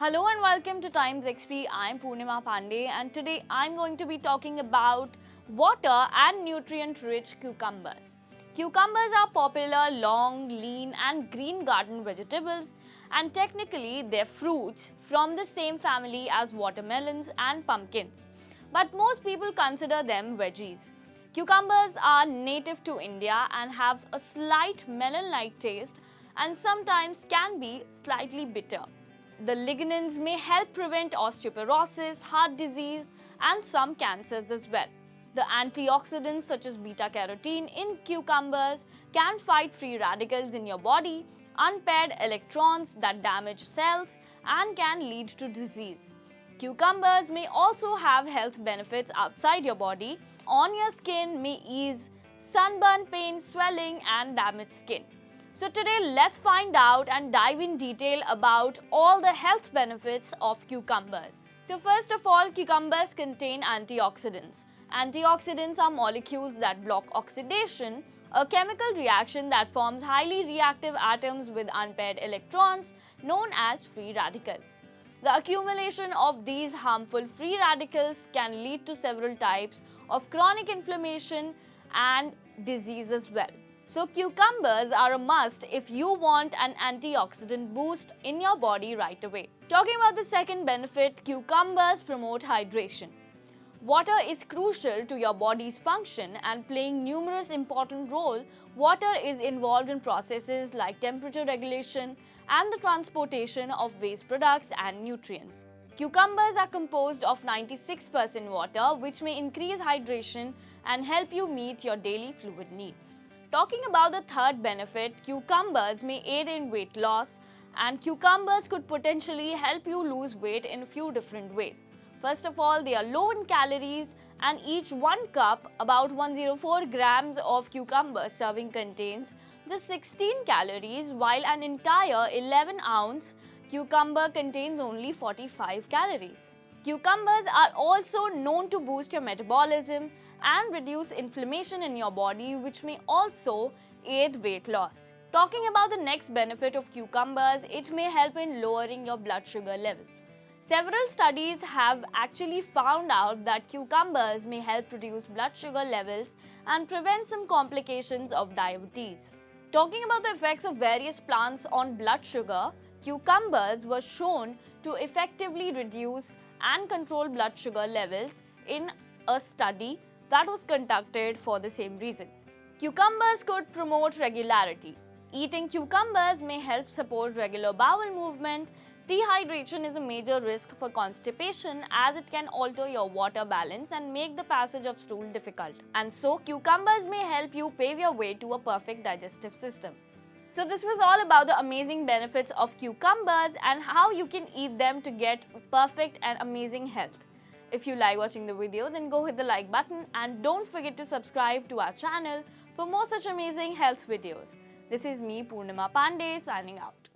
Hello and welcome to Times XP. I'm Purnima Pandey and today I'm going to be talking about water and nutrient-rich cucumbers. Cucumbers are popular long, lean and green garden vegetables, and technically they're fruits from the same family as watermelons and pumpkins. But most people consider them veggies. Cucumbers are native to India and have a slight melon-like taste and sometimes can be slightly bitter. The lignans may help prevent osteoporosis, heart disease, and some cancers as well. The antioxidants such as beta-carotene in cucumbers can fight free radicals in your body, unpaired electrons that damage cells, and can lead to disease. Cucumbers may also have health benefits outside your body. On your skin may ease sunburn pain, swelling, and damaged skin. So today let's find out and dive in detail about all the health benefits of cucumbers. So first of all, cucumbers contain antioxidants. Antioxidants are molecules that block oxidation, a chemical reaction that forms highly reactive atoms with unpaired electrons known as free radicals. The accumulation of these harmful free radicals can lead to several types of chronic inflammation and disease as well. So cucumbers are a must if you want an antioxidant boost in your body right away. Talking about the second benefit, cucumbers promote hydration. Water is crucial to your body's function and playing numerous important roles. Water is involved in processes like temperature regulation and the transportation of waste products and nutrients. Cucumbers are composed of 96% water, which may increase hydration and help you meet your daily fluid needs. Talking about the third benefit, cucumbers may aid in weight loss, and cucumbers could potentially help you lose weight in a few different ways. First of all, they are low in calories, and each 1 cup, about 104 grams of cucumber serving contains just 16 calories, while an entire 11-ounce cucumber contains only 45 calories. Cucumbers are also known to boost your metabolism and reduce inflammation in your body, which may also aid weight loss. Talking about the next benefit of cucumbers, it may help in lowering your blood sugar level. Several studies have actually found out that cucumbers may help reduce blood sugar levels and prevent some complications of diabetes. Talking about the effects of various plants on blood sugar, cucumbers were shown to effectively reduce and control blood sugar levels in a study that was conducted for the same reason. Cucumbers could promote regularity. Eating cucumbers may help support regular bowel movement. Dehydration is a major risk for constipation as it can alter your water balance and make the passage of stool difficult. And so, cucumbers may help you pave your way to a perfect digestive system. So this was all about the amazing benefits of cucumbers and how you can eat them to get perfect and amazing health. If you like watching the video, then go hit the like button and don't forget to subscribe to our channel for more such amazing health videos. This is me, Purnima Pandey, signing out.